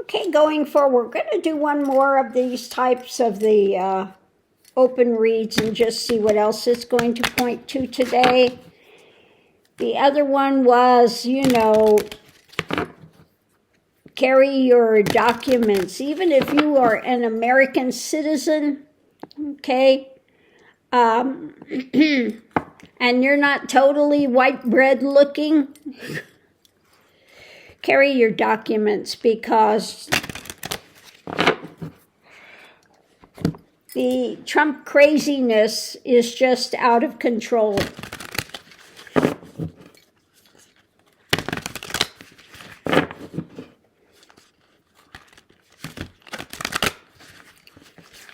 Okay, going forward, we're going to do one more of these types of the open reads and just see what else it's going to point to today. The other one was, carry your documents, even if you are an American citizen, okay, and you're not totally white bread looking. Carry your documents, because the Trump craziness is just out of control.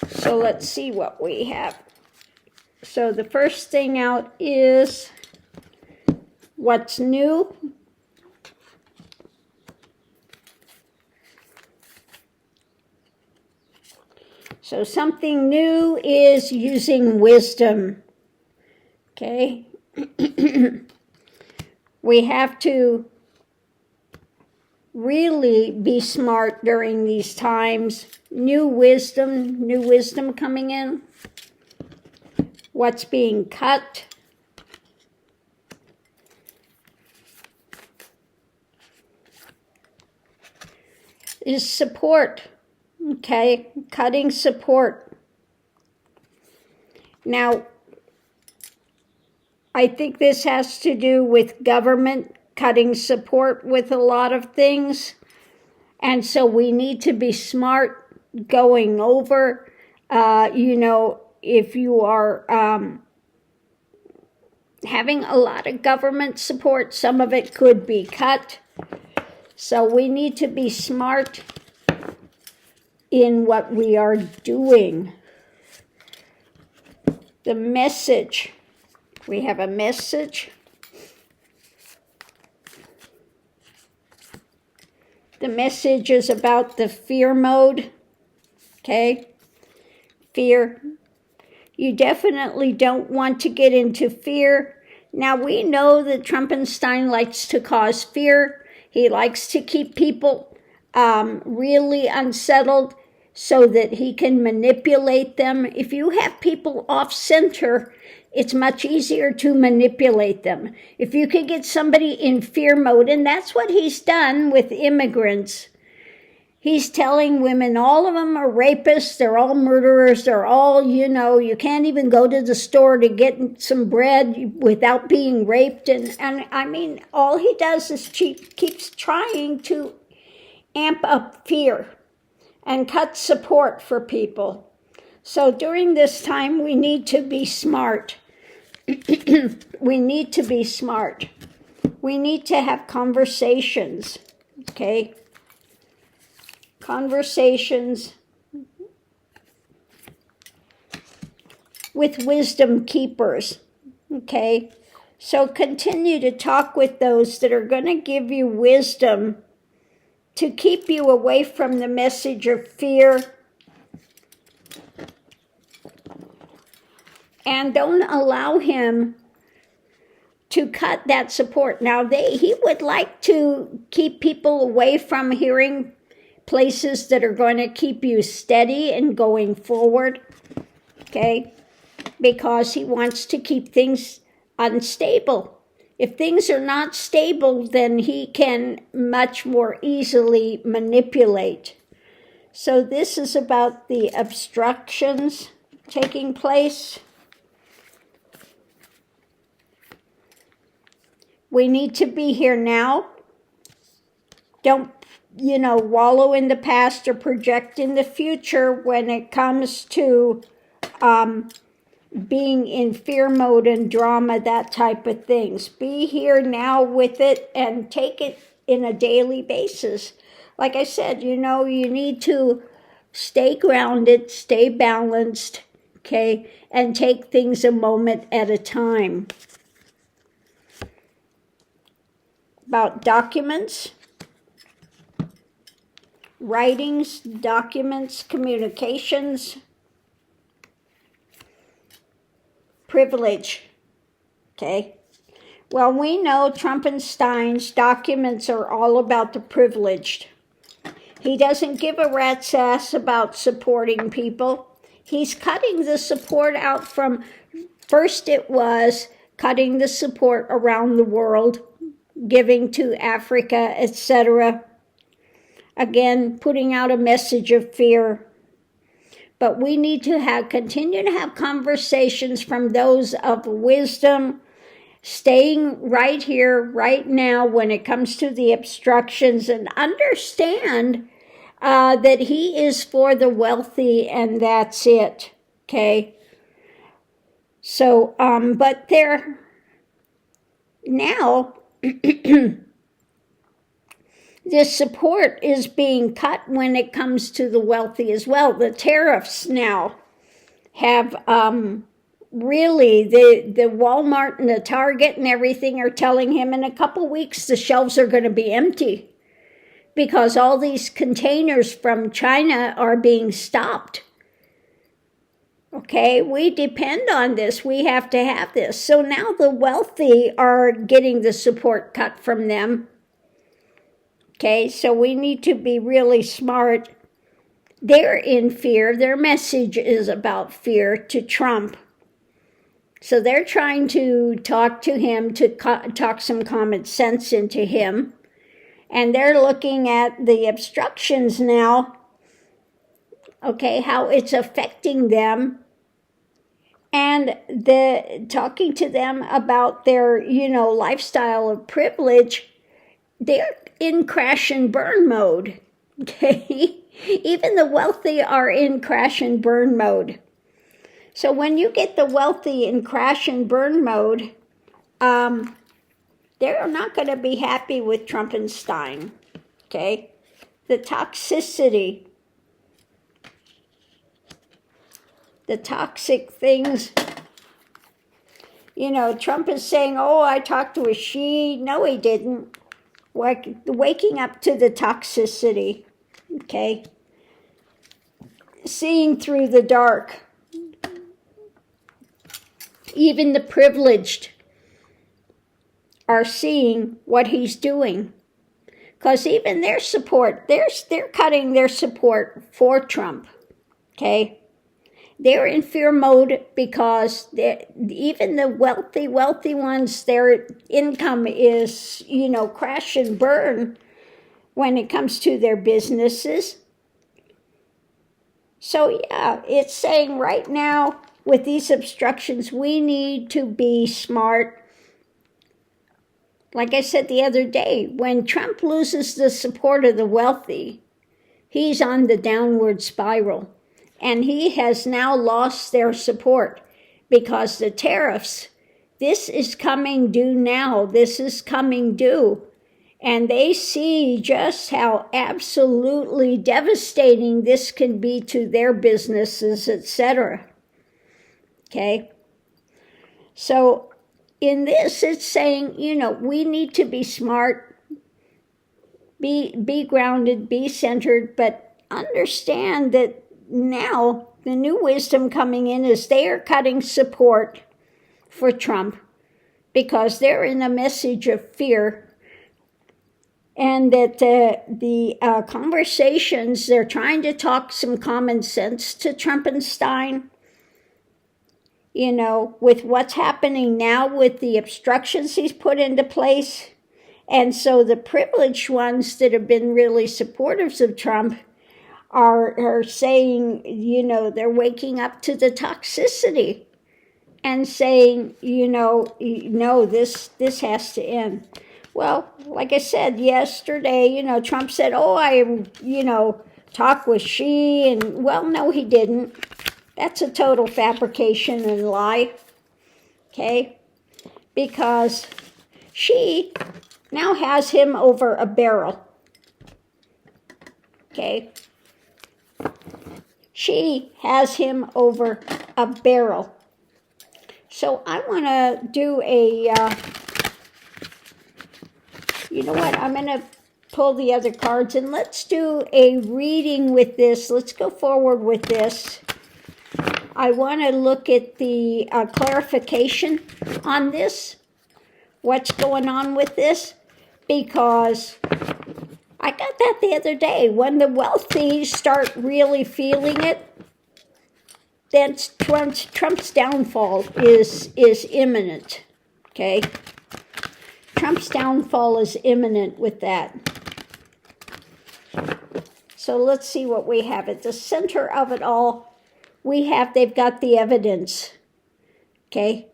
So let's see what we have. So the first thing out is what's new. So something new is using wisdom, okay? We have to really be smart during these times. New wisdom coming in. What's being cut. Is support. Okay, cutting support. Now, I think this has to do with government cutting support with a lot of things. And so we need to be smart going over, if you are having a lot of government support, some of it could be cut. So we need to be smart in what we are doing. The message. We have a message. The message is about the fear mode. Okay? Fear. You definitely don't want to get into fear. Now we know that Trumpenstein likes to cause fear. He likes to keep people really unsettled so that he can manipulate them. If you have people off center, it's much easier to manipulate them. If you could get somebody in fear mode, and that's what he's done with immigrants. He's telling women all of them are rapists, they're all murderers, they're all, you can't even go to the store to get some bread without being raped. And I mean, all he does is keeps trying to amp up fear and cut support for people. So during this time, we need to be smart. We need to be smart. We need to have conversations, okay? Conversations with wisdom keepers, okay? So continue to talk with those that are going to give you wisdom to keep you away from the message of fear. And don't allow him to cut that support. Now, he would like to keep people away from hearing places that are going to keep you steady and going forward, okay? Because he wants to keep things unstable. If things are not stable, then he can much more easily manipulate. So this is about the obstructions taking place. We need to be here now. Don't, wallow in the past or project in the future when it comes to being in fear mode and drama, that type of things. Be here now with it and take it in a daily basis. Like I said, you need to stay grounded, stay balanced, okay, and take things a moment at a time. About documents, writings, documents, communications, privilege, okay? Well, we know Trumpenstein's documents are all about the privileged. He doesn't give a rat's ass about supporting people. He's cutting the support out from, first it was cutting the support around the world, giving to Africa, etc. Again, putting out a message of fear. But we need to continue to have conversations from those of wisdom, staying right here, right now, when it comes to the obstructions, and understand that he is for the wealthy, and that's it, okay? So, but there, now, this support is being cut when it comes to the wealthy as well. The tariffs now have really, the Walmart and the Target and everything are telling him in a couple weeks the shelves are going to be empty because all these containers from China are being stopped. Okay, we depend on this. We have to have this. So now the wealthy are getting the support cut from them. Okay, so we need to be really smart. They're in fear. Their message is about fear to Trump. So they're trying to talk to him, to talk some common sense into him. And they're looking at the obstructions now, okay, how it's affecting them. And talking to them about their, lifestyle of privilege. They're in crash and burn mode, okay? Even the wealthy are in crash and burn mode. So when you get the wealthy in crash and burn mode, they're not going to be happy with Trumpenstein, okay? The toxicity, the toxic things. Trump is saying, oh, I talked to a she. No, he didn't. Waking up to the toxicity, okay? Seeing through the dark. Even the privileged are seeing what he's doing. Because even their support, they're cutting their support for Trump, okay? They're in fear mode because even the wealthy ones, their income is, crash and burn when it comes to their businesses. So yeah, it's saying right now with these obstructions, we need to be smart. Like I said the other day, when Trump loses the support of the wealthy, he's on the downward spiral. And he has now lost their support because the tariffs, this is coming due now. This is coming due. And they see just how absolutely devastating this can be to their businesses, etc. Okay? So in this, it's saying, we need to be smart, be grounded, be centered, but understand that now, the new wisdom coming in is they are cutting support for Trump because they're in a message of fear, and that the conversations, they're trying to talk some common sense to Trumpenstein, with what's happening now with the obstructions he's put into place. And so the privileged ones that have been really supporters of Trump are saying, they're waking up to the toxicity and saying, no, this has to end. Well, like I said yesterday, Trump said, oh, I, talked with she, and well, no, he didn't. That's a total fabrication and lie, okay? Because she now has him over a barrel, okay? She has him over a barrel. So I want to do you know what? I'm going to pull the other cards and let's do a reading with this. Let's go forward with this. I want to look at the clarification on this. What's going on with this? Because I got that the other day. When the wealthy start really feeling it, then Trump's downfall is imminent, okay? Trump's downfall is imminent with that. So let's see what we have. At the center of it all, they've got the evidence, okay?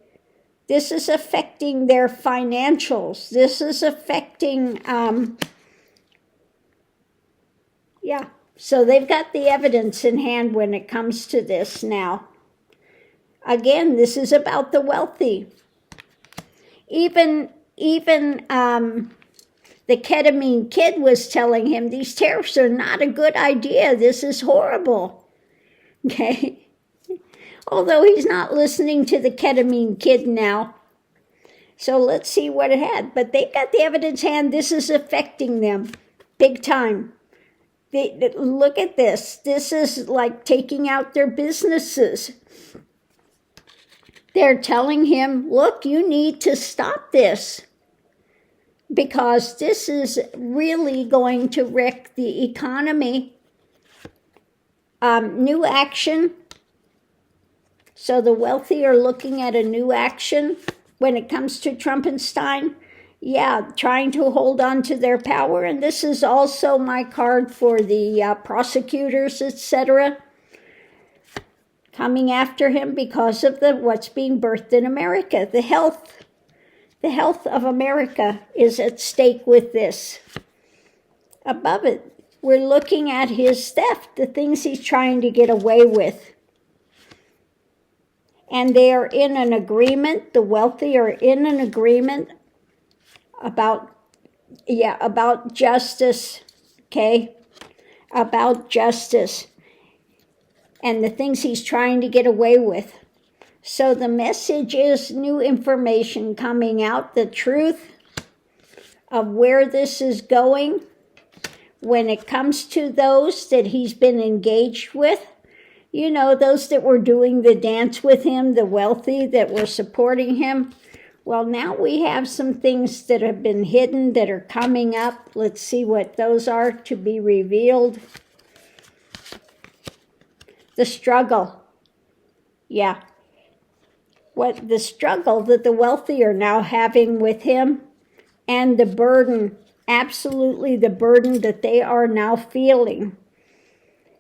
This is affecting their financials. This is affecting, so they've got the evidence in hand when it comes to this now. Again, this is about the wealthy. Even the ketamine kid was telling him, these tariffs are not a good idea. This is horrible. Okay? Although he's not listening to the ketamine kid now. So let's see what it had. But they've got the evidence in hand. This is affecting them big time. Look at this. This is like taking out their businesses. They're telling him, look, you need to stop this, because this is really going to wreck the economy. New action. So the wealthy are looking at a new action when it comes to Trumpenstein. Yeah, trying to hold on to their power. And this is also my card for the prosecutors, etc., coming after him because of what's being birthed in America. The health of America is at stake with this. Above it, we're looking at his theft, the things he's trying to get away with. And they are in an agreement, the wealthy are in an agreement about justice, okay? About justice and the things he's trying to get away with. So the message is new information coming out, the truth of where this is going when it comes to those that he's been engaged with. You know, those that were doing the dance with him, the wealthy that were supporting him. Well, now we have some things that have been hidden that are coming up. Let's see what those are to be revealed. The struggle. Yeah. What the struggle that the wealthy are now having with him, and the burden, absolutely the burden that they are now feeling.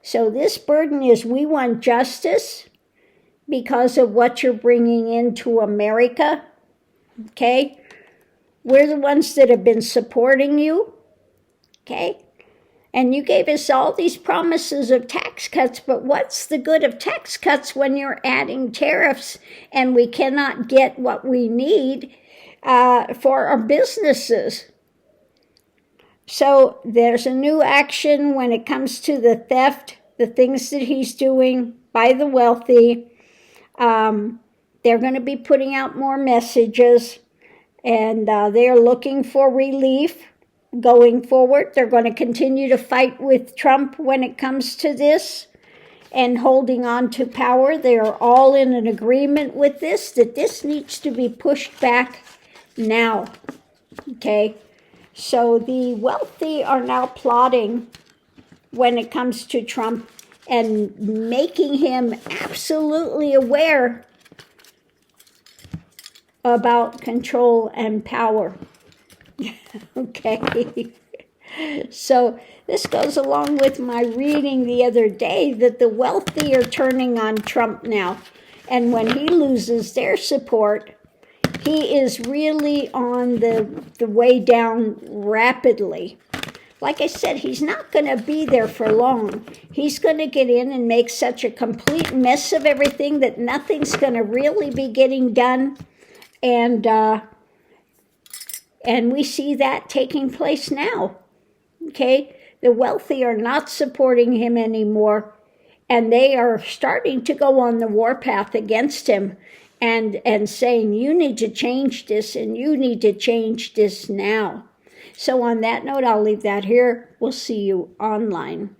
So this burden is, we want justice because of what you're bringing into America. Okay? We're the ones that have been supporting you. Okay? And you gave us all these promises of tax cuts, but what's the good of tax cuts when you're adding tariffs and we cannot get what we need for our businesses? So there's a new action when it comes to the theft, the things that he's doing by the wealthy. They're going to be putting out more messages, and they're looking for relief going forward. They're going to continue to fight with Trump when it comes to this and holding on to power. They are all in an agreement with this, that this needs to be pushed back now. Okay? So the wealthy are now plotting when it comes to Trump and making him absolutely aware about control and power. Okay. So this goes along with my reading the other day that the wealthy are turning on Trump now. And when he loses their support, he is really on the way down rapidly. Like I said, he's not going to be there for long. He's going to get in and make such a complete mess of everything that nothing's going to really be getting done. And we see that taking place now. Okay? The wealthy are not supporting him anymore, and they are starting to go on the warpath against him and saying, you need to change this, and you need to change this now. So on that note, I'll leave that here. We'll see you online.